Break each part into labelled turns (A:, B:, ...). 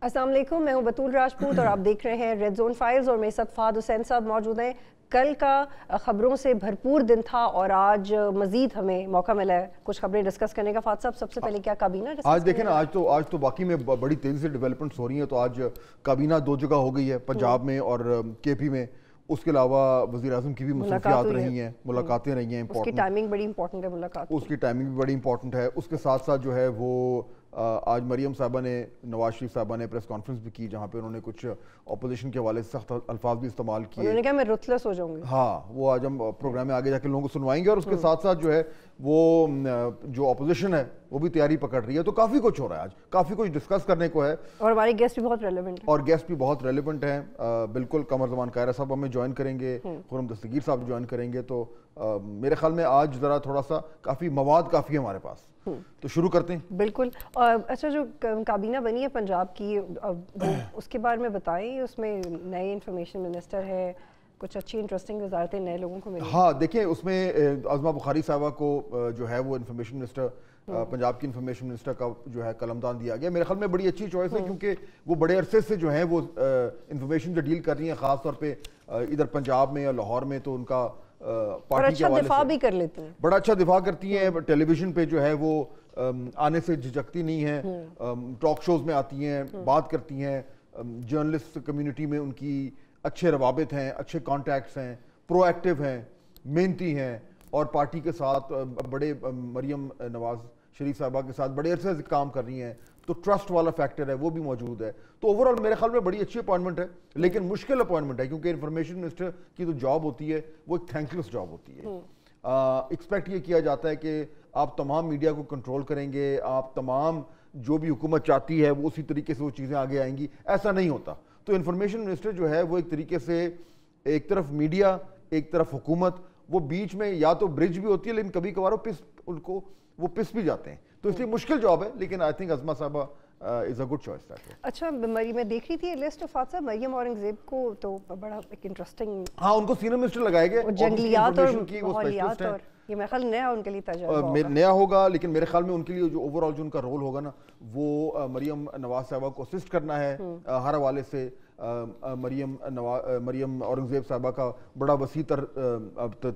A: السلام علیکم، میں ہوں بطول راجپوت اور آپ دیکھ رہے ہیں ریڈ زون فائلز اور میرے ساتھ فہد حسین صاحب موجود ہیں۔ کل کا خبروں سے بھرپور دن تھا اور آج مزید ہمیں موقع ملا ہے کچھ خبریں ڈسکس کرنے کا۔ فہد صاحب سب سے پہلے کیا کابینہ ڈسکس
B: آج دیکھیں نا، آج تو باقی میں بڑی تیزی سے ڈیولپمنٹس ہو رہی ہیں۔ تو آج کابینہ 2 جگہ ہو گئی ہے، پنجاب میں اور کے پی میں۔ اس کے علاوہ وزیر اعظم کی بھی مصروفیات رہی ہیں، ملاقاتیں رہی ہیں امپورٹنٹ۔
A: اس کی ٹائمنگ بڑی امپورٹنٹ ہے، ملاقات
B: اس کی ٹائمنگ بھی بڑی امپورٹنٹ ہے۔ اس کے ساتھ ساتھ جو ہے وہ آج مریم صاحبہ نے، نواز شریف صاحبہ نے پریس کانفرنس بھی کی، جہاں پہ انہوں نے کچھ اپوزیشن کے حوالے سے سخت الفاظ بھی استعمال کیے۔
A: انہوں نے کہا میں رتلس ہو جاؤں گی۔
B: ہاں، وہ آج ہم پروگرام میں آگے جا کے لوگوں کو سنوائیں گے۔ اور اس کے ساتھ ساتھ جو ہے وہ جو اپوزیشن ہے وہ بھی تیاری پکڑ رہی ہے۔ تو کافی کچھ ہو رہا ہے، آج کافی کچھ ڈسکس کرنے کو ہے،
A: اور ہماری گیسٹ بھی بہت ریلیونٹ ہیں۔
B: اور گیسٹ بھی بہت ریلیونٹ ہیں بالکل۔ قمر زمان کائرہ صاحب ہمیں جوائن کریں گے، خرم دستگیر صاحب جوائن کریں گے۔ تو میرے خیال میں آج ذرا تھوڑا سا کافی مواد کافی ہے ہمارے پاس، تو شروع کرتے ہیں۔
A: بالکل۔ اچھا، جو کابینہ بنی ہے پنجاب کی، اس کے بارے میں بتائیں۔ اس میں نئے انفارمیشن منسٹر ہے، کچھ اچھی انٹرسٹنگ وزارتیں نئے لوگوں کو ملی۔
B: ہاں دیکھیں، اس میں عظمہ بخاری صاحبہ کو جو ہے وہ انفارمیشن منسٹر، پنجاب کی انفارمیشن منسٹر کا جو ہے قلمدان دیا گیا۔ میرے خیال میں بڑی اچھی چوائس ہے، کیونکہ وہ بڑے عرصے سے جو ہیں وہ انفارمیشن جو ڈیل کر رہی ہیں، خاص طور پہ ادھر پنجاب میں یا لاہور میں، تو ان کا پارٹی کے حوالے سے
A: دفاع بھی کر لیتی ہیں،
B: بڑا اچھا دفاع کرتی ہیں۔ ٹیلی ویژن پہ جو ہے وہ آنے سے جھجکتی نہیں ہیں، ٹاک شوز میں آتی ہیں، بات کرتی ہیں۔ جرنلسٹ کمیونٹی میں ان کی اچھے روابط ہیں، اچھے کانٹیکٹس ہیں، پرو ایکٹیو ہیں، محنتی ہیں، اور پارٹی کے ساتھ بڑے مریم نواز شریف صاحبہ کے ساتھ بڑے عرصے سے کام کر رہی ہیں، تو ٹرسٹ والا فیکٹر ہے وہ بھی موجود ہے۔ تو اوورآل میرے خیال میں بڑی اچھی اپوائنٹمنٹ ہے، لیکن مشکل اپوائنٹمنٹ ہے، کیونکہ انفارمیشن منسٹر کی جو جاب ہوتی ہے وہ ایک تھینکلیس جاب ہوتی ہے۔ ایکسپیکٹ یہ کیا جاتا ہے کہ آپ تمام میڈیا کو کنٹرول کریں گے، آپ تمام جو بھی حکومت چاہتی ہے وہ اسی طریقے سے وہ چیزیں آگے آئیں گی، ایسا نہیں ہوتا۔ تو انفارمیشن منسٹر جو ہے وہ ایک طریقے سے ایک طرف میڈیا، ایک طرف حکومت، وہ بیچ میں یا تو برج بھی ہوتی ہے، لیکن کبھی کبھار ان کو وہ پس بھی جاتے ہیں۔ تو اس لیے مشکل جاب ہے، لیکن آئی تھنک عظمہ صاحبہ از اے گڈ چوائس۔
A: اچھا، میں دیکھ رہی تھی لسٹ آف صاحب، مریم اورنگزیب کو تو بڑا ایک انٹرسٹنگ،
B: ہاں ان کو سینئر منسٹر لگائے گئے،
A: جنگلیات اور ماحولیات، اور یہ میرے خیال نیا ان کے لیے تجربہ
B: نیا ہوگا۔ لیکن میرے خیال میں ان کے لیے جو اوور آل جو ان کا رول ہوگا نا، وہ مریم نواز صاحبہ کو اسسٹ کرنا ہے ہر حوالے سے۔ مریم اورنگزیب صاحبہ کا بڑا وسیع تر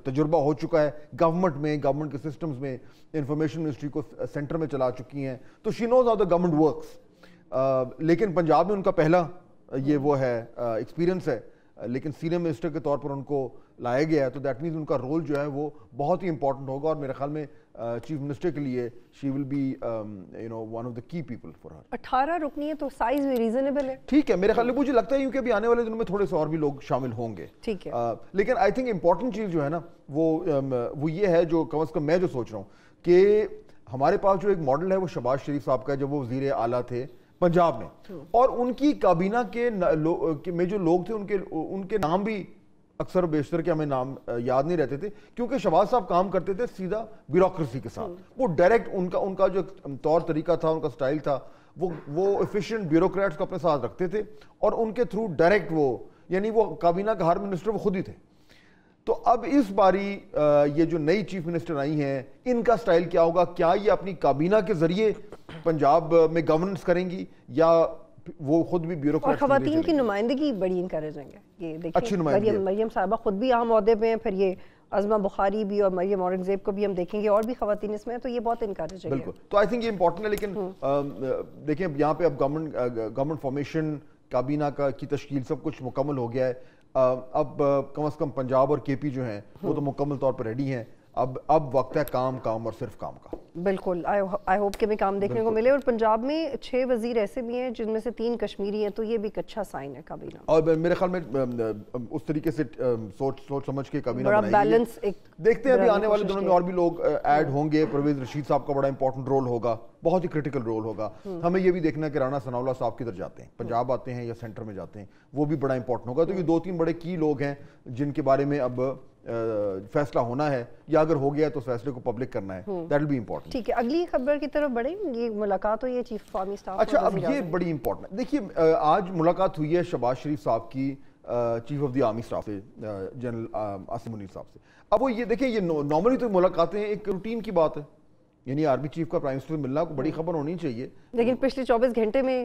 B: تجربہ ہو چکا ہے گورنمنٹ میں، گورنمنٹ کے سسٹمز میں، انفارمیشن منسٹری کو سینٹر میں چلا چکی ہیں، تو she knows how the government works. لیکن پنجاب میں ان کا پہلا یہ وہ ہے ایکسپیرینس ہے، لیکن سینئر منسٹر کے طور پر ان کو لایا گیا ہے، تو دیٹ مینز ان کا رول جو ہے وہ بہت ہی امپورٹنٹ ہوگا، اور میرے خیال میں چیف منسٹر کے لیے she will be one of the key people for her.
A: 18 رکنی ہے تو سائز بھی ریزنیبل ہے،
B: ٹھیک ہے میرے خیال میں۔ مجھے لگتا ہے کیونکہ ابھی آنے والے دنوں میں تھوڑے سے اور بھی لوگ شامل ہوں گے،
A: ٹھیک ہے۔
B: لیکن آئی تھنک امپورٹنٹ چیز جو ہے نا وہ یہ ہے، جو کم از کم میں جو سوچ رہا ہوں کہ ہمارے پاس جو ایک ماڈل ہے وہ شہباز شریف صاحب کا، جب وہ وزیر اعلیٰ تھے پنجاب میں، اور ان کی کابینہ کے میں جو لوگ تھے ان کے نام بھی اکثر و بیشتر کے ہمیں نام یاد نہیں رہتے تھے، کیونکہ شہباز صاحب کام کرتے تھے سیدھا بیوروکریسی کے ساتھ۔ وہ ڈائریکٹ ان کا جو طور طریقہ تھا، ان کا سٹائل تھا، وہ ایفیشینٹ بیوروکریٹس کو اپنے ساتھ رکھتے تھے، اور ان کے تھرو ڈائریکٹ یعنی وہ کابینہ کا ہر منسٹر وہ خود ہی تھے۔ تو اب اس باری یہ جو نئی چیف منسٹر آئی ہیں، ان کا سٹائل کیا ہوگا؟ کیا یہ اپنی کابینہ کے ذریعے پنجاب میں گورننس کریں گی، یا وہ خود بھی بیوروکریٹ؟
A: اور خواتین کی نمائندگی بڑی انکریجنگ ہے، یہ دیکھیں مریم صاحبہ خود بھی اہم عہدے پہ ہیں، پھر یہ عظمہ بخاری بھی اور مریم اورنگزیب کو بھی ہم دیکھیں گے، اور بھی خواتین اس میں ہیں، تو یہ بہت انکریجنگ ہے۔
B: بالکل، تو آئی تھنک یہ امپورٹنٹ ہے۔ لیکن دیکھیں یہاں پہ اب گورنمنٹ فارمیشن، کابینہ کی تشکیل سب کچھ مکمل ہو گیا ہے۔ اب کم از کم پنجاب اور کے پی جو ہیں وہ تو مکمل طور پر ریڈی ہیں۔ اب وقت ہے کام اور صرف کام کا۔ بالکل،
A: آئی ہوپ کہ ہمیں کام دیکھنے کو ملے۔ اور پنجاب میں 6 وزیر ایسے بھی ہیں جن میں سے 3 کشمیری ہیں، تو یہ بھی ایک اچھا سائن ہے کابینہ،
B: اور میرے خیال میں اس طریقے سے سوچ سمجھ کے کابینہ
A: بڑا بیلنس۔
B: دیکھتے ہیں ابھی آنے والے دنوں میں اور بھی لوگ ایڈ ہوں گے۔ پرویز رشید صاحب کا بڑا امپورٹنٹ رول ہوگا، بہت ہی کرٹیکل رول ہوگا۔ ہمیں یہ بھی دیکھنا ہے کہ رانا ثناء اللہ صاحب کدھر جاتے ہیں، پنجاب آتے ہیں یا سینٹر میں جاتے ہیں، وہ بھی بڑا امپورٹنٹ ہوگا۔ تو یہ 2-3 بڑے کی لوگ ہیں جن کے بارے میں اب فیصلہ ہونا ہے، یا اگر ہو گیا تو اس فیصلے کو پبلک کرنا ہے، دیٹ ول بی امپورٹنٹ۔
A: ٹھیک ہے، اگلی خبر کی طرف بڑھیں۔ یہ ملاقات ہوئی ہے چیف آرمی اسٹاف۔
B: اچھا، اب یہ بڑی امپورٹنٹ، دیکھیے آج ملاقات ہوئی ہے شہباز شریف صاحب کی chief of the army staff سے، جنرل عاصم منیر صاحب سے۔ اب وہ یہ دیکھیں، یہ نارملی تو ملاقاتیں ایک روٹین کی بات ہے، یعنی آرمی چیف کا پرائم منسٹر سے ملنا کوئی بڑی خبر ہونی چاہیے،
A: لیکن پچھلے 24 گھنٹے میں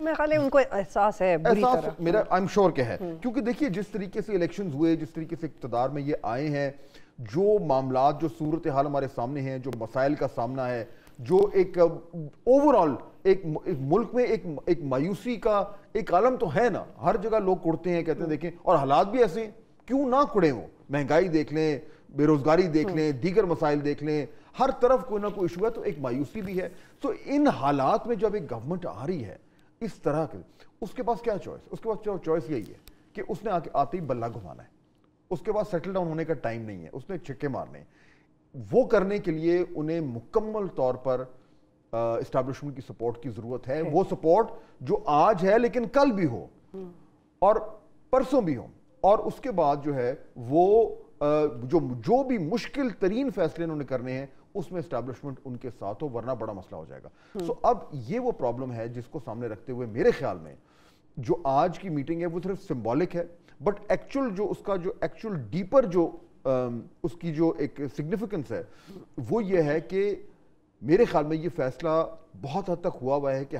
A: میں خیال ہے ان کو احساس ہے بری طرح,
B: میرا آئی ایم شور کہ ہے, کیونکہ دیکھیے جس طریقے سے الیکشنز ہوئے, جس طریقے سے اقتدار میں یہ آئے ہیں, جو معاملات, جو صورتحال ہمارے سامنے ہیں, جو مسائل کا سامنا ہے, جو ایک اوور آل ایک ملک میں ایک مایوسی کا ایک عالم تو ہے نا, ہر جگہ لوگ کڑتے ہیں, کہتے ہیں دیکھیں, اور حالات بھی ایسے ہیں, کیوں نہ کڑے ہوں, مہنگائی دیکھ لیں, بے روزگاری دیکھ لیں, دیگر مسائل دیکھ لیں, ہر طرف کوئی نہ کوئی ایشو ہے, تو ایک مایوسی بھی ہے. تو ان حالات میں جب ایک گورنمنٹ آ رہی ہے اس طرح کے, اس کے پاس کیا چوائس, اس کے پاس چوائس یہی ہے کہ اس نے آتے ہی بلہ گھمانا ہے, اس کے بعد سیٹل ڈاؤن ہونے کا ٹائم نہیں ہے, اس نے چھکے مارنے ہیں. وہ کرنے کے لیے انہیں مکمل طور پر اسٹیبلشمنٹ کی سپورٹ کی ضرورت ہے. وہ سپورٹ جو آج ہے لیکن کل بھی ہو اور پرسوں بھی ہو, اور اس کے بعد جو ہے وہ جو بھی مشکل ترین فیصلے انہوں نے کرنے ہیں اس میں اسٹیبلشمنٹ ان کے ساتھ ہو, ورنہ بڑا مسئلہ ہو جائے گا. سو اب یہ وہ پرابلم ہے جس کو سامنے رکھتے ہوئے میرے خیال میں جو آج کی میٹنگ ہے وہ صرف سمبولک ہے, بٹ ایکچوئل جو اس کا جو ایکچوئل ڈیپر جو اس کی جو ایک سگنیفیکنس ہے وہ یہ ہے کہ میرے خیال میں یہ فیصلہ بہت حد تک ہوا ہے کہ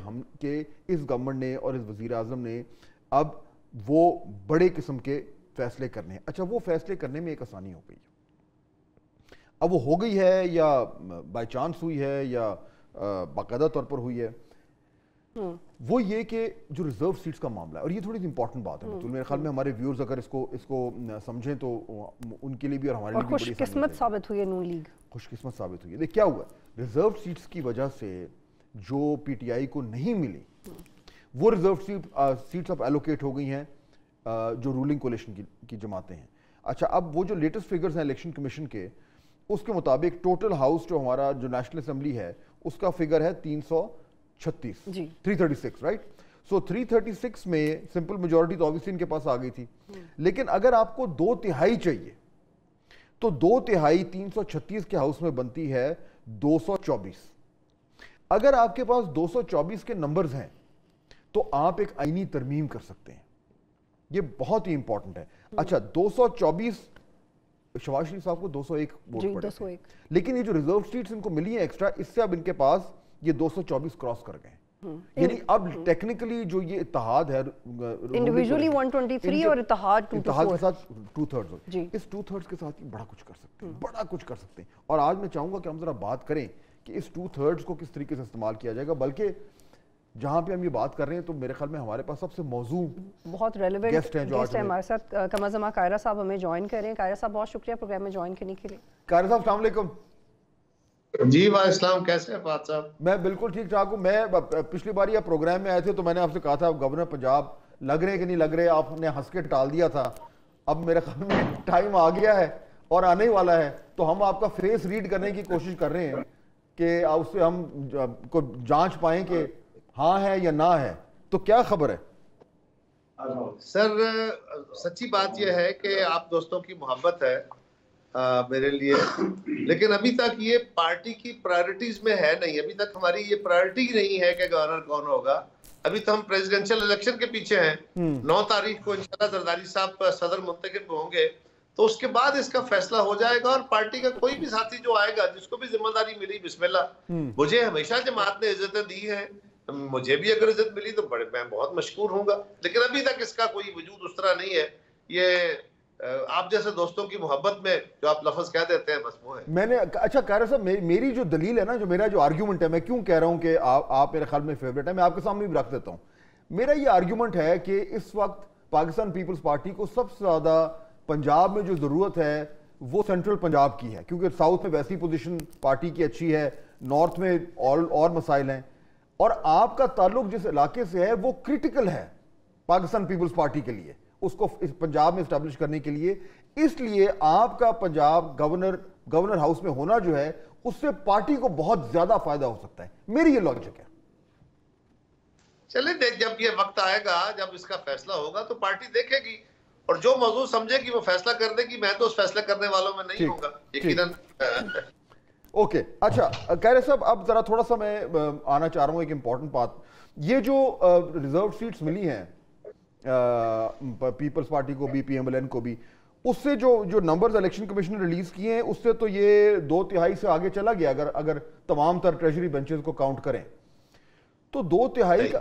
B: اس گورنمنٹ نے اور اس وزیر اعظم نے اب وہ بڑے قسم کے فیصلے کرنے ہیں. اچھا, وہ فیصلے کرنے میں ایک آسانی ہو گئی ہے, اب وہ ہو گئی ہے یا بائی چانس ہوئی ہے یا باقاعدہ طور پر ہوئی ہے, وہ یہ کہ جو ریزرو سیٹس کا معاملہ ہے, اور یہ تھوڑی سی امپورٹنٹ بات ہے, میرے خیال میں ہمارے ویورز اگر اس کو سمجھیں تو ان کے لیے بھی اور ہمارے لیے بھی
A: خوش قسمت ثابت ہوئی ہے نون لیگ,
B: خوش قسمت ثابت ہوئی ہے. دیکھ کیا ہوا, ریزرو سیٹس کی وجہ سے جو پی ٹی آئی کو نہیں ملی وہ ریزرو سیٹس اب ایلوکیٹ ہو گئی ہیں جو رولنگ کولیشن کی جماعتیں ہیں. اچھا, اب وہ جو لیٹسٹ فگرز ہیں الیکشن کمیشن کے, اس کے مطابق ٹوٹل ہاؤس جو ہمارا جو نیشنل اسمبلی ہے اس کا فگر ہے 336 رائٹ. سو 336 میں سمپل میجورٹی تو آبویسلی ان کے پاس آ گئی تھی, لیکن اگر آپ کو 2/3 چاہیے تو 2/3 336 کے ہاؤس میں بنتی ہے 224. اگر آپ کے پاس 224 کے نمبرز ہیں تو آپ ایک آئینی ترمیم کر سکتے ہیں, یہ بہت ہی امپورٹنٹ ہے. اچھا, 224 شہباز شریف صاحب کو 201 ووٹ پڑے, لیکن یہ جو ریزرو سیٹس ان کو ملی ہیں ایکسٹرا, اس سے اب ان کے پاس یہ 224 کراس کر گئے ہیں. یعنی اب ٹیکنیکلی جو یہ اتحاد ہے
A: انڈیویجولی 123 اور اتحاد
B: کے ساتھ 2/3, اس 2/3 کے ساتھ بڑا کچھ کر سکتے ہیں, بڑا کچھ کر سکتے ہیں. اور آج میں چاہوں گا کہ ہم ذرا بات کریں کہ اس 2/3 کو کس طریقے سے استعمال کیا جائے گا, بلکہ جہاں پہ ہم یہ بات کر رہے ہیں تو میرے خیال میں ہمارے پاس سب سے موضوع
A: بہت ریلیونٹ گیسٹ ہیں ہمارے ساتھ. کمازما قاہرہ صاحب ہمیں جوائن کر رہے ہیں. قاہرہ صاحب بہت شکریہ پروگرام میں جوائن کرنے کے لیے.
B: قاہرہ صاحب السلام علیکم.
C: جی وعلیکم السلام, کیسے ہیں فہد صاحب؟
B: میں بالکل ٹھیک ٹھاک ہوں. میں پچھلی بار یہ پروگرام میں آئے تھے تو میں نے آپ سے کہا تھا گورنر پنجاب لگ رہے کہ نہیں لگ رہے, آپ نے ہنس کے ٹال دیا تھا. اب میرے خیال میں ٹائم آ گیا ہے اور آنے والا ہے, تو ہم آپ کا فیس ریڈ کرنے کی کوشش کر رہے ہیں کہ اس سے ہم کو جانچ پائیں کہ ہاں ہے یا نہ ہے. تو کیا خبر ہے
C: سر؟ سچی بات یہ ہے کہ آپ دوستوں کی محبت ہے میرے لیے, لیکن ابھی تک یہ پارٹی کی پرائرٹیز میں ہے نہیں. ابھی تک ہماری یہ پرائرٹی نہیں ہے کہ گورنر کون ہوگا. ابھی تو ہم پریزیڈنشل الیکشن کے پیچھے ہیں. 9 تاریخ کو انشاءاللہ زرداری صاحب صدر منتخب ہوں گے تو اس کے بعد اس کا فیصلہ ہو جائے گا, اور پارٹی کا کوئی بھی ساتھی جو آئے گا جس کو بھی ذمہ داری ملی, بسم اللہ. مجھے ہمیشہ جماعت نے عزتیں دی ہیں, مجھے بھی اگر عزت ملی تو میں بہت مشکور ہوں گا, لیکن ابھی تک اس کا کوئی وجود اس طرح نہیں ہے. یہ آپ جیسے دوستوں کی محبت میں جو آپ لفظ کہہ دیتے ہیں بس وہ ہے.
B: میں نے اچھا قاہرہ صاحب, میری جو دلیل ہے نا, جو میرا جو آرگیومنٹ ہے, میں کیوں کہہ رہا ہوں کہ آپ میرے خیال میں فیوریٹ ہے, میں آپ کے سامنے بھی رکھ دیتا ہوں. میرا یہ آرگیومنٹ ہے کہ اس وقت پاکستان پیپلز پارٹی کو سب سے زیادہ پنجاب میں جو ضرورت ہے وہ سینٹرل پنجاب کی ہے, کیونکہ ساؤتھ میں ویسی پوزیشن پارٹی کی اچھی ہے, نارتھ میں اور مسائل ہیں, اور آپ کا تعلق جس علاقے سے ہے وہ کرٹیکل ہے پاکستان پیپلز پارٹی کے لیے, اس کو پنجاب میں اسٹیبلش کرنے کے لیے. اس لیے آپ کا پنجاب گورنر ہاؤس میں ہونا جو ہے اس سے پارٹی کو بہت زیادہ فائدہ ہو سکتا ہے. میری یہ لاجک ہے.
C: چلیں جب یہ وقت آئے گا, جب اس کا فیصلہ ہوگا تو پارٹی دیکھے گی, اور جو موضوع سمجھے گی وہ فیصلہ کر دے گی. میں تو اس فیصلہ کرنے والوں میں نہیں ہوں گا یقیناً.
B: اوکے, اچھا قاہرہ صاحب, اب ذرا تھوڑا سا میں آنا چاہ رہا ہوں ایک امپورٹنٹ بات. یہ جو ریزرو سیٹس ملی ہیں پیپلز پارٹی کو بھی, پی ایم ایل این کو بھی, اس سے جو نمبرز الیکشن کمیشن نے ریلیز کیے ہیں اس سے تو یہ 2/3 سے آگے چلا گیا. اگر تمام تر ٹریجری بینچز کو کاؤنٹ کریں تو 2/3 کا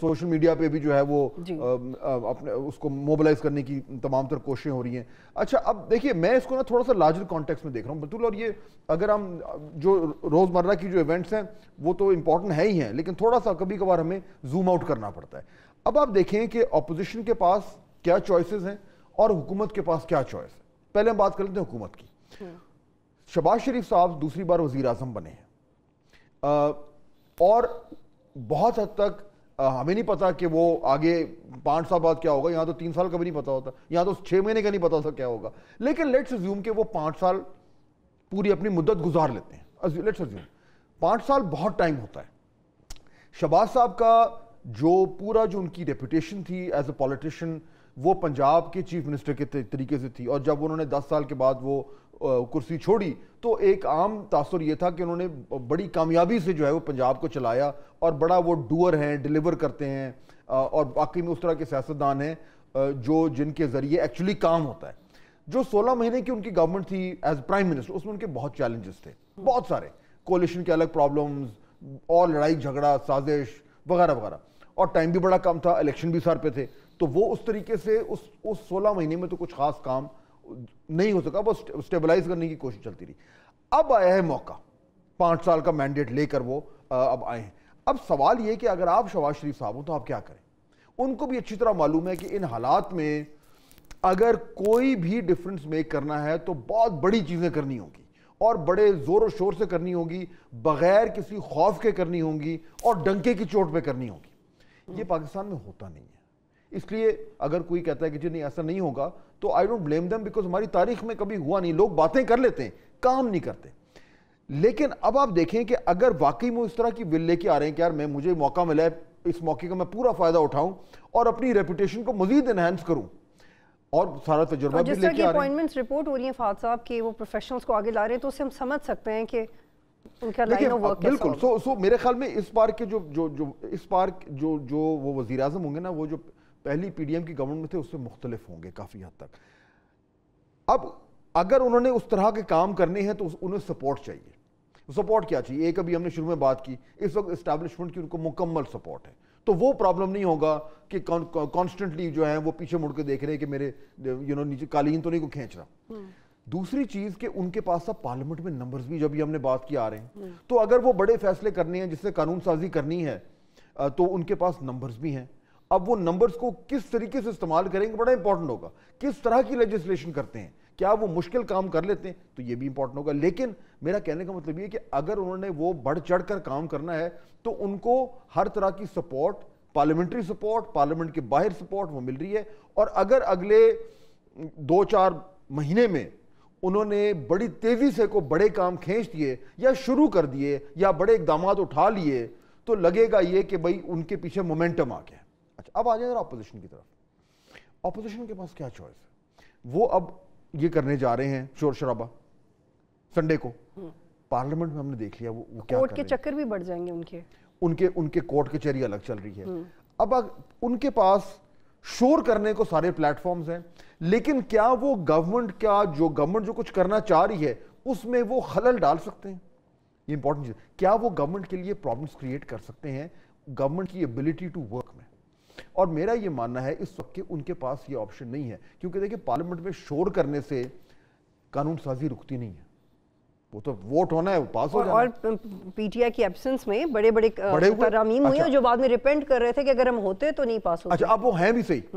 B: سوشل میڈیا پہ بھی جو ہے وہ اپنے اس کو موبلائز کرنے کی تمام تر کوششیں ہو رہی ہیں. اچھا اب دیکھیے میں اس کو نا تھوڑا سا لارجر کانٹیکس میں دیکھ رہا ہوں بطول, اور یہ اگر ہم جو روزمرہ کی جو ایونٹس ہیں وہ تو امپورٹنٹ ہے ہی ہیں, لیکن تھوڑا سا کبھی کبھار ہمیں زوم آؤٹ کرنا پڑتا ہے. اب آپ دیکھیں کہ اپوزیشن کے پاس کیا چوائسز ہیں اور حکومت کے پاس کیا چوائس ہے. پہلے ہم بات کر لیتے ہیں حکومت کی. شہباز شریف صاحب دوسری بار وزیر اعظم بنے ہیں, اور بہت حد تک ہمیں نہیں پتا کہ وہ آگے 5 سال بعد کیا ہوگا. یہاں تو 3 سال کا بھی نہیں پتا ہوتا, یہاں تو 6 مہینے کا نہیں پتا ہوتا کیا ہوگا, لیکن لیٹس اسیوم کہ وہ 5 سال پوری اپنی مدت گزار لیتے ہیں. لیٹس اسیوم 5 سال بہت ٹائم ہوتا ہے. شہباز صاحب کا جو پورا جو ان کی ریپوٹیشن تھی ایز اے پولیٹیشین وہ پنجاب کے چیف منسٹر کے طریقے سے تھی, اور جب انہوں نے 10 سال کے بعد وہ کرسی چھوڑی تو ایک عام تاثر یہ تھا کہ انہوں نے بڑی کامیابی سے جو ہے وہ پنجاب کو چلایا, اور بڑا وہ ڈوئر ہیں, ڈیلیور کرتے ہیں, اور باقی میں اس طرح کے سیاستدان ہیں جو جن کے ذریعے ایکچولی کام ہوتا ہے. جو 16 مہینے کی ان کی گورنمنٹ تھی ایز پرائم منسٹر, اس میں ان کے بہت چیلنجز تھے, بہت سارے کولیشن کے الگ پرابلمز اور لڑائی جھگڑا سازش وغیرہ وغیرہ, اور ٹائم بھی بڑا کم تھا, الیکشن بھی سر پہ تھے, تو وہ اس طریقے سے اس 16 مہینے میں تو کچھ خاص کام نہیں ہو سکا, وہ اسٹیبلائز کرنے کی کوشش چلتی رہی. اب آیا ہے موقع, 5 سال کا مینڈیٹ لے کر وہ اب آئے ہیں. اب سوال یہ کہ اگر آپ شہباز شریف صاحب ہوں تو آپ کیا کریں. ان کو بھی اچھی طرح معلوم ہے کہ ان حالات میں اگر کوئی بھی ڈفرنس میک کرنا ہے تو بہت بڑی چیزیں کرنی ہوں گی, اور بڑے زور و شور سے کرنی ہوگی, بغیر کسی خوف کے کرنی ہوں گی, اور ڈنکے کی چوٹ پہ کرنی ہوگی. یہ پاکستان میں ہوتا نہیں ہے. اس لیے اگر کوئی کہتا ہے کہ جی نہیں ایسا نہیں ہوگا تو I don't blame them, because ہماری تاریخ میں کبھی ہوا نہیں. لوگ باتیں کر لیتے ہیں, کام نہیں کرتے. لیکن اب آپ دیکھیں کہ اگر واقعی میں اس طرح کی ول لے کے آ رہے ہیں کہ یار مجھے موقع ملا ہے, اس موقع کا میں پورا فائدہ اٹھاؤں اور اپنی ریپوٹیشن کو مزید انہینس کروں, اور سارا تجربہ بھی لے کے آ رہے ہیں.
A: جس طرح کی اپوائنٹمنٹس رپورٹ ہو رہی ہیں فہد صاحب کہ وہ پروفیشنلز کو آگے لا رہے ہیں, تو اس سے ہم سمجھ سکتے ہیں کہ ان کا لائن آف ورک کیسا ہوگا.
B: بالکل. سو میرے خیال میں اس بار کے جو وہ وزیر اعظم ہوں گے نا, وہ جو پہلی پی ڈی ایم کی گورنمنٹ میں تھے اس سے مختلف ہوں گے کافی حد تک. اب اگر انہوں نے اس طرح کے کام کرنے ہیں تو انہیں سپورٹ چاہیے. سپورٹ کیا چاہیے؟ ایک ابھی ہم نے شروع میں بات کی, اس وقت اسٹیبلشمنٹ کی ان کو مکمل سپورٹ ہے, تو وہ پرابلم نہیں ہوگا کہ کانسٹنٹلی جو ہیں وہ پیچھے مڑ کے دیکھ رہے ہیں کہ میرے نیچے قالین تو نہیں کو کھینچ رہا. دوسری چیز کہ ان کے پاس اب پارلیمنٹ میں نمبرز بھی جب ہم نے بات کی آ رہے ہیں, تو اگر وہ بڑے فیصلے کرنے ہیں جس سے قانون سازی کرنی ہے تو ان کے پاس نمبرز بھی ہیں. اب وہ نمبرز کو کس طریقے سے استعمال کریں گے بڑا امپورٹنٹ ہوگا. کس طرح کی لیجسلیشن کرتے ہیں, کیا وہ مشکل کام کر لیتے ہیں, تو یہ بھی امپورٹنٹ ہوگا. لیکن میرا کہنے کا مطلب یہ کہ اگر انہوں نے وہ بڑھ چڑھ کر کام کرنا ہے تو ان کو ہر طرح کی سپورٹ, پارلیمنٹری سپورٹ, پارلیمنٹ کے باہر سپورٹ وہ مل رہی ہے. اور اگر اگلے 2-4 مہینے میں انہوں نے بڑی تیزی سے کو بڑے کام کھینچ دیے یا شروع کر دیے یا بڑے اقدامات اٹھا لیے, تو لگے گا یہ کہ بھئی ان کے پیچھے مومنٹم آ گیا. اچھا اب آ جائیں ذرا اپوزیشن کی طرف. اپوزیشن کے پاس کیا چوائس ہے؟ وہ اب یہ کرنے جا رہے ہیں شور شرابہ سنڈے کو. پارلیمنٹ میں ہم نے دیکھ لیا وہ کیا کر رہے ہیں.
A: کورٹ کے چکر بھی بڑھ جائیں گے
B: ان کے کورٹ کچہری الگ چل رہی ہے. اب ان کے پاس شور کرنے کو سارے پلیٹ فارمز ہیں, لیکن کیا وہ گورنمنٹ جو کچھ کرنا چاہ رہی ہے اس میں وہ خلل ڈال سکتے ہیں؟ یہ امپورٹنٹ چیز. کیا وہ گورنمنٹ کے لیے پرابلمز کریٹ کر سکتے ہیں گورنمنٹ کی ایبلٹی ٹو ورک میں؟ اور میرا یہ ماننا ہے اس وقت کہ ان کے پاس یہ آپشن نہیں ہے, کیونکہ دیکھیں پارلیمنٹ میں شور کرنے سے قانون سازی رکتی نہیں ہے. وہ تو ووٹ ہونا ہے, وہ پاس ہو جانا ہے.
A: اور پی ٹی آئی کی ایبسنس میں بڑے ترامیم ہوئی ہیں جو بعد میں ریپینٹ کر رہے تھے کہ اگر ہم ہوتے تو نہیں پاس ہوتے.
B: اچھا اب وہ ہیں بھی صحیح,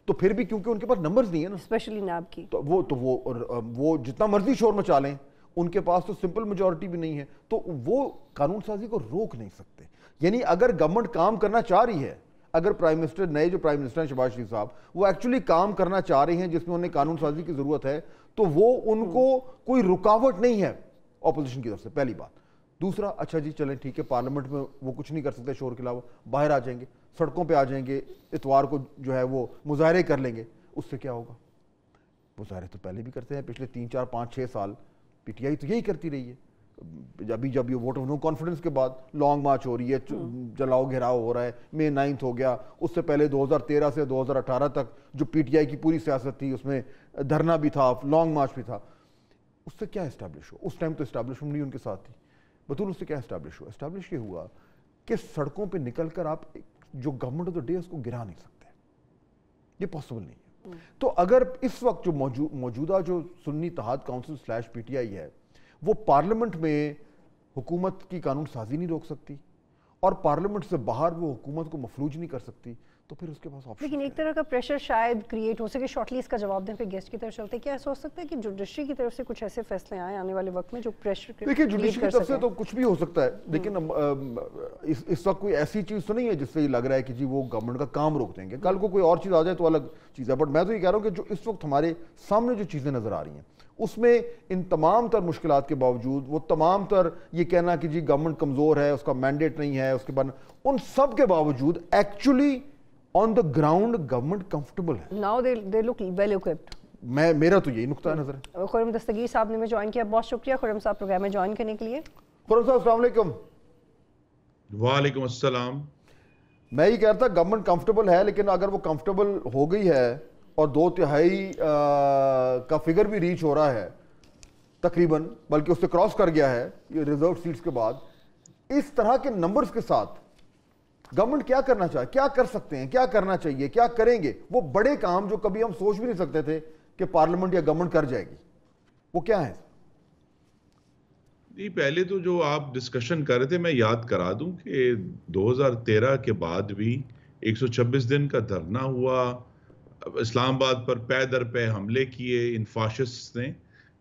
B: تو پھر بھی کیونکہ ان کے پاس نمبرز نہیں ہے نا,
A: اسپیشلی نیب کی,
B: تو وہ جتنا مرضی شور مچا لیں, ان کے پاس تو سمپل میجورٹی بھی نہیں ہے, تو وہ قانون سازی کو روک نہیں سکتے. یعنی اگر گورنمنٹ کام کرنا چاہ رہی ہے, اگر نئے جو پرائم منسٹر ہیں شہباز شریف صاحب, وہ ایکچولی کام کرنا چاہ رہے ہیں جس میں انہیں قانون سازی کی ضرورت ہے, تو وہ ان کو کوئی رکاوٹ نہیں ہے اپوزیشن کی طرف سے, پہلی بات. دوسرا, اچھا جی چلیں ٹھیک ہے, پارلیمنٹ میں وہ کچھ نہیں کر سکتے شور کے علاوہ, باہر آ جائیں گے, سڑکوں پہ آ جائیں گے, اتوار کو جو ہے وہ مظاہرے کر لیں گے. اس سے کیا ہوگا؟ مظاہرے تو پہلے بھی کرتے ہیں, پچھلے 3-4-5-6 سال پی ٹی آئی تو یہی کرتی رہی ہے. جب یہ ووٹ آف نو کانفیڈنس کے بعد لانگ مارچ ہو رہی ہے, جلاؤ گھیراؤ ہو رہا ہے, May 9 ہو گیا, اس سے پہلے 2013 سے 2018 تک جو پی ٹی آئی کی پوری سیاست تھی اس میں دھرنا بھی تھا, لانگ مارچ بھی تھا. اس سے کیا اسٹیبلش ہو؟ اس ٹائم تو اسٹیبلشمنٹ نہیں ان کے ساتھ تھی. بطول اس سے کیا اسٹیبلش ہوا؟ اسٹیبلش یہ ہوا کہ سڑکوں پہ نکل کر آپ جو گورنمنٹ آف دا ڈے اس کو گرا نہیں سکتے. یہ پاسبل نہیں ہے. تو اگر اس وقت جو موجودہ جو سنی اتحاد کونسل / پی ٹی آئی ہے وہ پارلیمنٹ میں حکومت کی قانون سازی نہیں روک سکتی اور پارلیمنٹ سے باہر وہ حکومت کو مفلوج نہیں کر سکتی, تو پھر اس کے پاس آپشن.
A: لیکن ایک طرح کا پریشر شاید کریٹ ہو سکے. شارٹلی اس کا جواب دیں پھر گیسٹ کی طرف چلتے. کیا ایسا ہو سکتا ہے کہ جوڈیشری کی طرف سے کچھ ایسے فیصلے آئیں آنے والے وقت میں جو پریشر
B: دیکھیے جوڈیشری کی طرف سے تو کچھ بھی ہو سکتا ہے, لیکن اس وقت کوئی ایسی چیز تو نہیں ہے جس سے یہ لگ رہا ہے کہ جی وہ گورنمنٹ کا کام روک دیں گے. کل کو کوئی اور چیز آ جائے تو الگ چیز ہے, بٹ میں تو یہ کہہ رہا ہوں کہ جو اس وقت ہمارے سامنے جو چیزیں نظر آ رہی ہیں اس میں ان تمام تر مشکلات کے باوجود وہ تمام تر یہ کہنا کہ جی گورنمنٹ کمزور ہے, اس کا مینڈیٹ نہیں ہے, اس کے بعد ان سب کے باوجود actually on the ground government comfortable ہے.
A: Now they look well equipped.
B: میرا تو یہی نقطہ نظر ہے.
A: خرم دستگیر صاحب نے میں جوائن کیا, بہت شکریہ خرم صاحب پروگرام میں جوائن کرنے کے لیے.
B: خرم صاحب السلام علیکم.
D: وعلیکم السلام.
B: میں یہ کہتا گورنمنٹ کمفرٹیبل ہے, لیکن اگر وہ کمفرٹیبل ہو گئی ہے اور 2/3 کا فگر بھی ریچ ہو رہا ہے تقریباً, بلکہ اس سے کراس کر گیا ہے یہ ریزرو سیٹس کے بعد, اس طرح کے نمبرز کے ساتھ گورنمنٹ کیا کرنا چاہے, کیا کر سکتے ہیں, کیا کرنا چاہیے, کیا کریں گے؟ وہ بڑے کام جو کبھی ہم سوچ بھی نہیں سکتے تھے کہ پارلیمنٹ یا گورنمنٹ کر جائے گی, وہ کیا ہے؟
D: جی پہلے تو جو آپ ڈسکشن کر رہے تھے میں یاد کرا دوں کہ 2013 کے بعد بھی 126 دن کا دھرنا ہوا, اسلام آباد پر پے در پے حملے کیے ان فاشسٹ نے,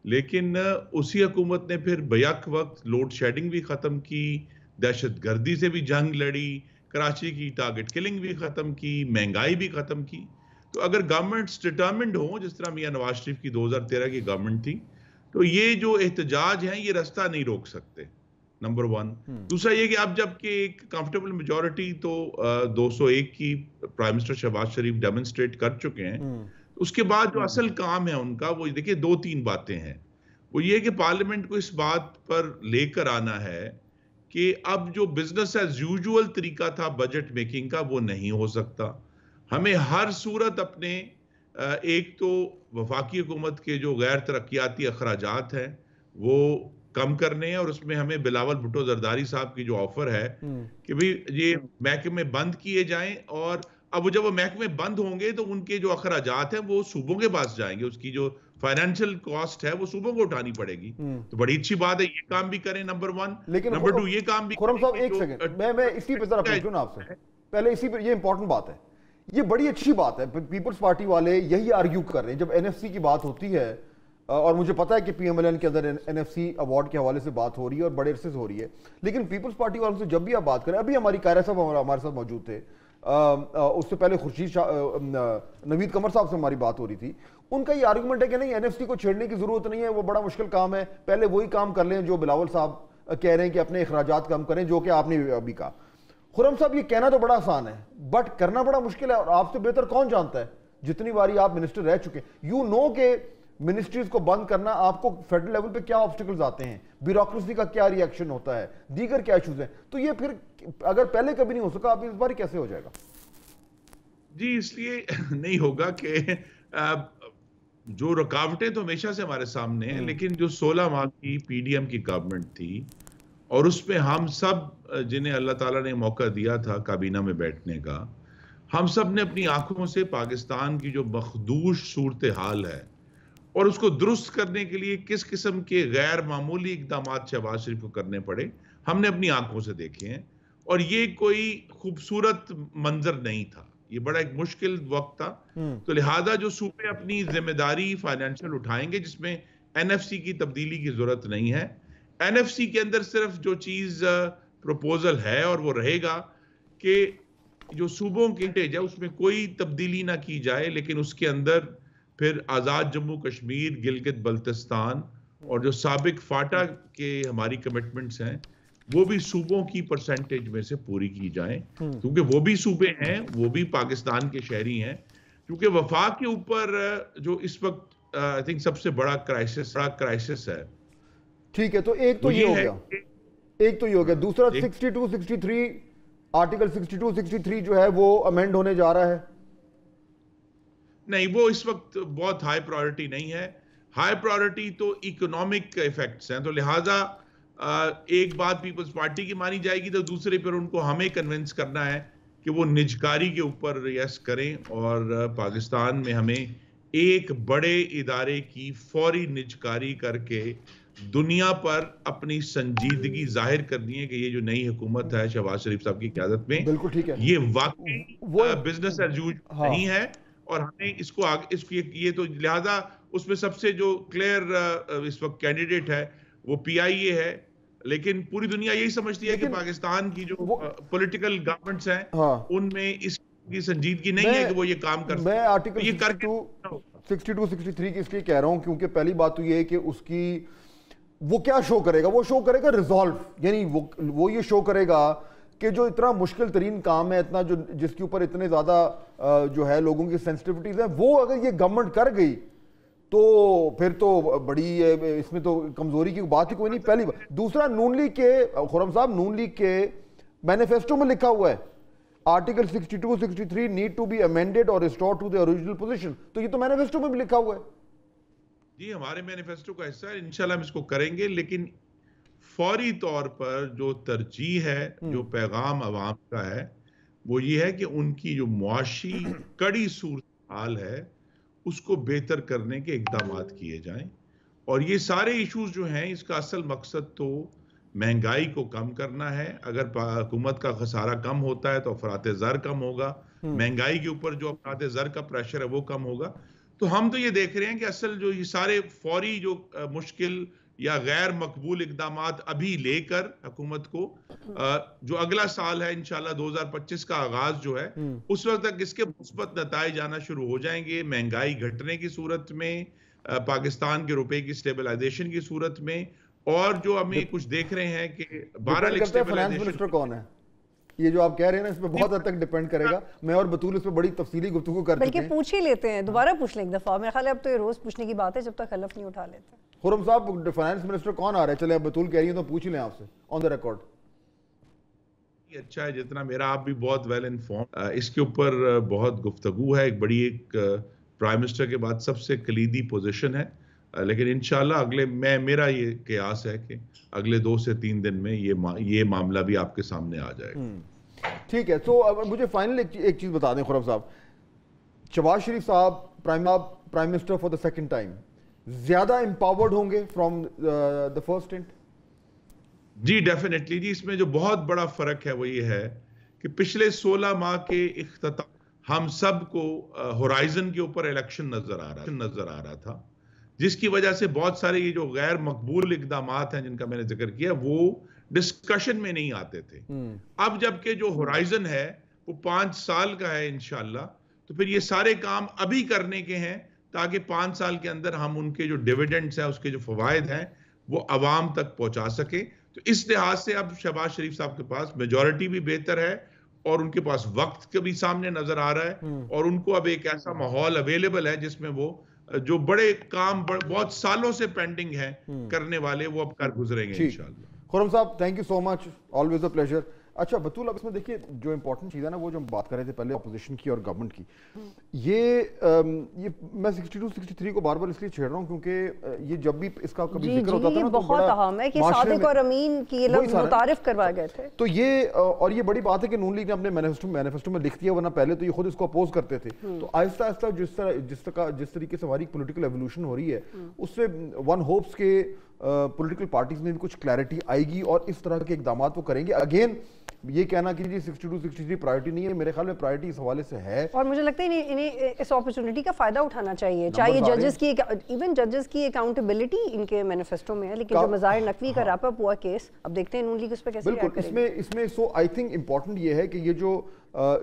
D: لیکن اسی حکومت نے پھر بیک وقت لوڈ شیڈنگ بھی ختم کی, دہشت گردی سے بھی جنگ لڑی, کراچی کی ٹارگٹ کلنگ بھی ختم کی, مہنگائی بھی ختم کی. تو اگر گورنمنٹس ڈٹرمنڈ ہوں جس طرح میاں نواز شریف کی 2013 کی گورنمنٹ تھی, تو یہ جو احتجاج ہیں یہ رستہ نہیں روک سکتے, نمبر 1. دوسرا یہ کہ اب جب کہ ایک کمفرٹیبل میجورٹی تو 201 کی پرائم منسٹر شہباز شریف ڈیمنسٹریٹ کر چکے ہیں, اس کے بعد جو اصل کام ہے ان کا وہ دیکھیں 2-3 باتیں ہیں. وہ یہ کہ پارلیمنٹ کو اس بات پر لے کر آنا ہے کہ اب جو بزنس ایز یوزول طریقہ تھا بجٹ میکنگ کا وہ نہیں ہو سکتا. ہمیں ہر صورت اپنے ایک تو وفاقی حکومت کے جو غیر ترقیاتی اخراجات ہیں وہ کم کرنے ہیں, اور اس میں ہمیں بلاول بھٹو زرداری صاحب کی جو آفر ہے کہ بھی یہ محکمے بند کیے جائیں, اور اب جب وہ محکمے بند ہوں گے تو ان کے جو اخراجات ہیں وہ صوبوں کے پاس جائیں گے, اس کی جو فائنینشیل کاسٹ ہے وہ صوبوں کو اٹھانی پڑے گی. تو بڑی اچھی بات ہے, یہ کام بھی کریں نمبر 1.
B: لیکن
D: نمبر 2 یہ کام بھی
B: خرم صاحب ایک سیکنڈ میں اسی پہ ذرا پوچھوں نا آپ سے, پہلے اسی پہ, یہ امپورٹنٹ بات ہے, یہ بڑی اچھی بات ہے. پیپلز پارٹی والے یہی آرگیو کر رہے ہیں جب این ایف سی کی بات ہوتی ہے, اور مجھے پتا ہے کہ پی ایم ایل این کے اندر این ایف سی ایوارڈ کے حوالے سے بات ہو رہی ہے اور بڑے عرصے سے ہو رہی ہے, لیکن پیپلز پارٹی والوں سے جب بھی آپ بات کریں, ابھی ہماری قائرہ صاحب ہمارے ساتھ موجود تھے, اس سے پہلے خورشید نوید قمر صاحب سے ہماری بات ہو رہی تھی, ان کا یہ آرگومنٹ ہے کہ نہیں این ایف سی کو چھیڑنے کی ضرورت نہیں ہے, وہ بڑا مشکل کام ہے, پہلے وہی کام کر لیں جو بلاول صاحب کہہ رہے ہیں کہ اپنے اخراجات کم کریں, جو کہ آپ نے ابھی کہا. خرم صاحب یہ کہنا تو بڑا آسان ہے بٹ کرنا بڑا مشکل ہے, اور آپ سے بہتر کون جانتا ہے جتنی باری آپ منسٹر رہ چکے, یو نو کہ منسٹریز کو بند کرنا آپ کو فیڈرل لیول پہ کیا آبسٹیکلز آتے ہیں, بیوروکریسی کا کیا ری ایکشن ہوتا ہے, دیگر کیا ایشوز ہیں, تو یہ پھر اگر پہلے کبھی نہیں ہو سکا اب اس بار کیسے ہو جائے گا؟
D: جی اس لیے نہیں ہوگا کہ جو رکاوٹیں تو ہمیشہ سے ہمارے سامنے ہیں, لیکن جو 16 ماہ کی پی ڈی ایم کی گورنمنٹ تھی اور اس میں ہم سب جنہیں اللہ تعالیٰ نے موقع دیا تھا کابینہ میں بیٹھنے کا, ہم سب نے اپنی آنکھوں سے پاکستان کی جو مخدوش صورتحال ہے اور اس کو درست کرنے کے لیے کس قسم کے غیر معمولی اقدامات شہباز شریف کو کرنے پڑے, ہم نے اپنی آنکھوں سے دیکھے ہیں. اور یہ کوئی خوبصورت منظر نہیں تھا, یہ بڑا ایک مشکل وقت تھا. تو لہٰذا جو صوبے اپنی ذمہ داری فائنینشیل اٹھائیں گے, جس میں این ایف سی کی تبدیلی کی ضرورت نہیں ہے, این ایف سی کے اندر صرف جو چیز پروپوزل ہے اور وہ رہے گا کہ جو صوبوں کی ہے اس میں کوئی تبدیلی نہ کی جائے, لیکن اس کے اندر پھر آزاد جموں کشمیر, گلگت بلتستان اور جو سابق فاٹا کے ہماری کمٹمنٹس ہیں وہ بھی صوبوں کی پرسنٹیج میں سے پوری کی جائیں, کیونکہ وہ بھی صوبے ہیں, وہ بھی پاکستان کے شہری ہیں. کیونکہ وفاق کے اوپر جو اس وقت آئی تھنک سب سے بڑا کرائسس ہے.
B: ٹھیک ہے, تو ایک تو یہ ہو گیا, دوسرا 62-63 آرٹیکل 62-63 جو ہے وہ امینڈ ہونے جا رہا ہے.
D: نہیں, وہ اس وقت بہت ہائی پرائورٹی نہیں ہے. ہائی پرائورٹی تو اکنامک ایفیکٹس ہیں, تو لہٰذا ایک بات پیپلز پارٹی کی مانی جائے گی تو دوسرے پر ان کو ہمیں کنونس کرنا ہے کہ وہ نجکاری کے اوپر یس کریں، اور پاکستان میں ہمیں ایک بڑے ادارے کی فوری نجکاری کر کے دنیا پر اپنی سنجیدگی ظاہر کرنی ہے کہ یہ جو نئی حکومت ہے شہباز شریف صاحب کی قیادت میں،
B: بالکل ٹھیک ہے،
D: یہ واقعی بزنس ایز یوزول نہیں ہے، اور ہمیں اس کو یہ تو لہذا اس میں سب سے جو کلیئر اس وقت کینڈیڈیٹ ہے وہ پی آئی اے ہے، لیکن پوری دنیا یہی سمجھتی ہے کہ پاکستان کی جو پولیٹیکل گورنمنٹس ہیں ان میں اس کی سنجیدگی نہیں ہے کہ وہ یہ کام کر سکتے۔
B: میں آرٹیکل 62-63 کی اس لیے کہہ رہا ہوں کیونکہ پہلی بات تو یہ ہے کہ اس کی وہ کیا شو کرے گا، وہ شو کرے گا ریزالو، یعنی وہ یہ شو کرے گا کہ جو اتنا مشکل ترین کام ہے، اتنا جو جس کے اوپر اتنے زیادہ جو ہے لوگوں کی سینسٹیوٹیز ہیں، وہ اگر یہ گورنمنٹ کر گئی تو پھر تو بڑی اس میں تو کمزوری کی بات ہی کوئی نہیں، پہلی بات۔ دوسرا، نون لیگ کے خرم صاحب، نون لیگ کے مینیفیسٹو میں لکھا ہوا ہے article 62-63 need to be amended اور restore to the original position, تو یہ تو مینیفیسٹو میں بھی لکھا ہوا ہے۔
D: جی ہمارے مینیفیسٹو کا حصہ ہے، انشاءاللہ ہم اس کو کریں گے، لیکن فوری طور پر جو ترجیح ہے، جو پیغام عوام کا ہے، وہ یہ ہے کہ ان کی جو معاشی کڑی صورتحال ہے اس کو بہتر کرنے کے اقدامات کیے جائیں، اور یہ سارے ایشوز جو ہیں اس کا اصل مقصد تو مہنگائی کو کم کرنا ہے۔ اگر حکومت کا خسارہ کم ہوتا ہے تو افراط زر کم ہوگا، مہنگائی کے اوپر جو افراط زر کا پریشر ہے وہ کم ہوگا۔ تو ہم تو یہ دیکھ رہے ہیں کہ اصل جو یہ سارے فوری جو مشکل یا غیر مقبول اقدامات ابھی لے کر حکومت کو جو اگلا سال ہے انشاءاللہ 2025 کا آغاز جو ہے اس وقت تک اس کے مثبت نتائج آنا شروع ہو جائیں گے، مہنگائی گھٹنے کی صورت میں، پاکستان کے روپے کی سٹیبلائزیشن کی صورت میں، اور جو ہمیں کچھ دیکھ رہے ہیں کہ
B: فائنانس منسٹر کون ہے، یہ جو آپ کہہ رہے ہیں نا اس پہ بہت حد تک ڈیپینڈ کرے گا۔ میں اور بطول اس پہ بڑی تفصیلی گفتگو کر چکے ہیں،
A: بلکہ پوچھ ہی لیتے ہیں، دوبارہ پوچھ لیں ایک دفعہ، میرے خیال ہے اب تو یہ روز پوچھنے کی بات ہے جب تک حلف نہیں اٹھا لیتے۔
B: خرم صاحب، فائنانس منسٹر کون آ رہا ہے؟ چلے اب بطول کہہ رہی ہیں تو پوچھ لیں آپ سے آن دا ریکارڈ۔
D: اچھا ہے، جتنا میرا آپ بھی بہت ویل انفارم، اس کے اوپر بہت گفتگو ہے، ایک بڑی ایک پرائم منسٹر کے بعد سب سے کلیدی پوزیشن ہے، لیکن انشاءاللہ میرا یہ قیاس ہے کہ اگلے 2 سے 3 دن میں یہ معاملہ بھی آپ کے سامنے آ جائے گا۔
B: ٹھیک ہے، تو مجھے فائنل ایک چیز بتا دیں خرم صاحب، شہباز شریف صاحب prime minister for the second time زیادہ امپاورڈ ہوں گے فرام دا فرسٹ انٹ؟
D: جی ڈیفینیٹلی، جی اس میں جو بہت بڑا فرق ہے وہ یہ ہے کہ پچھلے 16 ماہ کے اختتام ہم سب کو ہورائزن کے اوپر الیکشن نظر آ رہا تھا، جس کی وجہ سے بہت سارے یہ جو غیر مقبول اقدامات ہیں جن کا میں نے ذکر کیا وہ ڈسکشن میں نہیں آتے تھے۔ اب جبکہ جو ہورائزن ہے وہ 5 سال کا ہے انشاءاللہ، تو پھر یہ سارے کام ابھی کرنے کے ہیں تاکہ 5 سال کے اندر ہم ان کے جو ڈیویڈنڈز ہیں، اس کے جو فوائد ہیں وہ عوام تک پہنچا سکیں۔ تو اس لحاظ سے اب شہباز شریف صاحب کے پاس میجورٹی بھی بہتر ہے، اور ان کے پاس وقت کا بھی سامنے نظر آ رہا ہے، اور ان کو اب ایک ایسا ماحول اویلیبل ہے جس میں وہ جو بڑے کام بہت سالوں سے پینڈنگ ہیں کرنے والے وہ اب کر گزریں گے انشاءاللہ۔
B: خرم صاحب thank you so much, always a pleasure. اچھا بطول، اب اس میں دیکھیے جو امپورٹنٹ چیز ہے نا، وہ جو ہم بات کر رہے تھے پہلے اپوزیشن کی اور گورنمنٹ کی، یہ میں 62-63 کو بار بار اس لیے چھیڑ رہا ہوں کیونکہ یہ جب بھی اس کا کبھی ذکر ہوتا تھا نا تو
A: بہت اہم ہے کہ صادق اور امین کی یہ لفظ متعارف کروائے گئے تھے،
B: تو یہ اور یہ بڑی بات ہے کہ نون لیگ نے اپنے مینیفیسٹو میں لکھ دیا، ورنہ پہلے تو یہ خود اس کو اپوز کرتے تھے۔ تو آہستہ آہستہ جس طریقے سے ہماری پولیٹیکل ایولیوشن ہو رہی ہے اس سے ون ہوپس کے پولیٹیکل پارٹیز میں بھی کچھ کلیئرٹی آئے گی اور اس طرح کے اقدامات وہ کریں گے۔ اگین یہ کہنا کہ جی 62-63 پرائرٹی نہیں ہے، میرے خیال میں پرائرٹی اس حوالے سے ہے، اور
A: مجھے لگتا ہے انہیں اس اپرچونٹی کا فائدہ اٹھانا چاہیے، چاہے ججز کی اکاؤنٹیبلٹی ان کے مینیفیسٹو میں ہے، لیکن جو مظاہر نقوی کا ریپ اپ ہوا کیس، اب دیکھتے ہیں نون لیگ اس پہ کیسے ریئیکٹ کرے گی۔
B: اس میں سو آئی تھنک امپورٹنٹ یہ ہے کہ یہ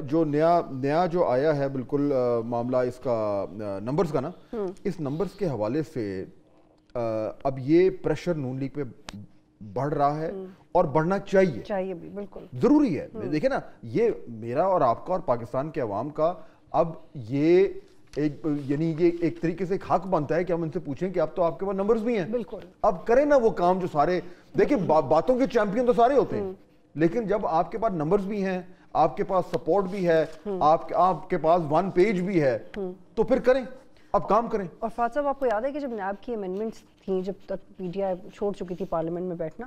B: جو نیا جو آیا ہے بالکل معاملہ اس کا نمبرز کا نا، اس نمبرز کے حوالے سے اب یہ پریشر نون لیگ پہ بڑھ رہا ہے اور بڑھنا چاہیے بھی، بالکل ضروری ہے۔ دیکھیں نا، یہ میرا اور آپ کا اور پاکستان کے عوام کا اب یہ یعنی یہ ایک طریقے سے ایک حق بنتا ہے کہ ہم ان سے پوچھیں کہ اب تو آپ کے پاس نمبرز بھی ہیں، بالکل اب کریں نا وہ کام جو سارے، دیکھیں باتوں کے چیمپئن تو سارے ہوتے ہیں، لیکن جب آپ کے پاس نمبرز بھی ہیں، آپ کے پاس سپورٹ بھی ہے، آپ کے پاس 1 پیج بھی ہے، تو پھر کریں، اب کام کریں۔
A: اور فات صاحب، آپ کو یاد ہے کہ جب نیب کی امینڈمنٹس تھیں، جب تک پی ٹی آئی چھوڑ چکی تھی پارلیمنٹ میں بیٹھنا،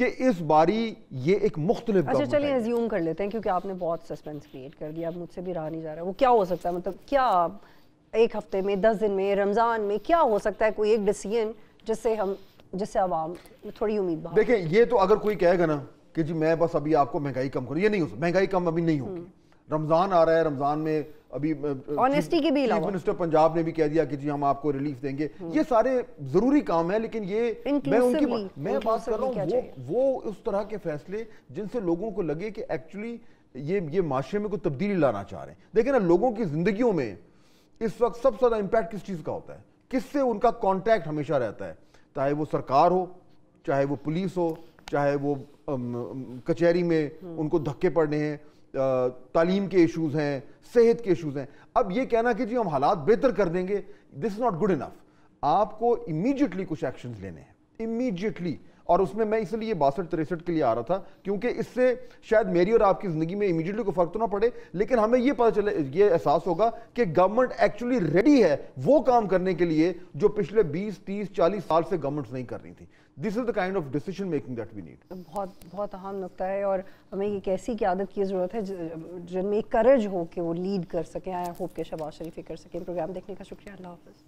B: کہ اس باری یہ ایک مختلف
A: اچھا چلیے ایزیوم کر لیتے ہیں کیونکہ آپ نے بہت سسپینس کریٹ کر دیا, اب مجھ سے بھی رہا نہیں جا رہا. وہ کیا ہو سکتا ہے, مطلب کیا ایک ہفتے میں, 10 دن میں, رمضان میں کیا ہو سکتا ہے کوئی ایک ڈیسیژن جس سے عوام تھوڑی امید بہا؟
B: دیکھیں یہ تو اگر کوئی کہے گا نا کہ جی میں بس ابھی آپ کو مہنگائی کم کروں, یہ نہیں ہو سکتا, مہنگائی کم ابھی نہیں ہوگی. رمضان آ رہا ہے, رمضان میں ابھی
A: آنیسٹی کے بھی
B: چیف منسٹر پنجاب نے بھی کہہ دیا کہ جی ہم آپ کو ریلیف دیں گے. یہ سارے ضروری کام ہیں, لیکن یہ میں بات کر رہا ہوں وہ اس طرح کے فیصلے جن سے لوگوں کو لگے کہ ایکچولی یہ معاشرے میں کوئی تبدیلی لانا چاہ رہے ہیں. دیکھیں نا لوگوں کی زندگیوں میں اس وقت سب سے زیادہ امپیکٹ کس چیز کا ہوتا ہے, کس سے ان کا کانٹیکٹ ہمیشہ رہتا ہے, چاہے وہ سرکار ہو, چاہے وہ پولیس ہو, چاہے وہ کچہری میں ان کو دھکے پڑنے ہیں, تعلیم کے ایشوز ہیں, صحت کے ایشوز ہیں. اب یہ کہنا کہ جی ہم حالات بہتر کر دیں گے, دس از ناٹ گڈ انف. آپ کو امیڈیٹلی کچھ ایکشنز لینے ہیں, امیڈیٹلی. اور اس میں اس لیے 62-63 کے لیے آ رہا تھا کیونکہ اس سے شاید میری اور آپ کی زندگی میں امیڈیٹلی کوئی فرق تو نہ پڑے, لیکن ہمیں یہ پتہ چلے, یہ احساس ہوگا کہ گورنمنٹ ایکچولی ریڈی ہے وہ کام کرنے کے لیے جو پچھلے 20-30-40 سال سے گورنمنٹس نہیں کر رہی تھی. This is the kind of decision making that we need.
A: بہت اہم نقطہ ہے, اور ہمیں ایک ایسی قیادت کی ضرورت ہے جن میں کریج ہو کہ وہ لیڈ کر سکیں. آئی ہوپ کہ شہباز شریف کر سکیں. پروگرام دیکھنے کا شکریہ, اللہ حافظ.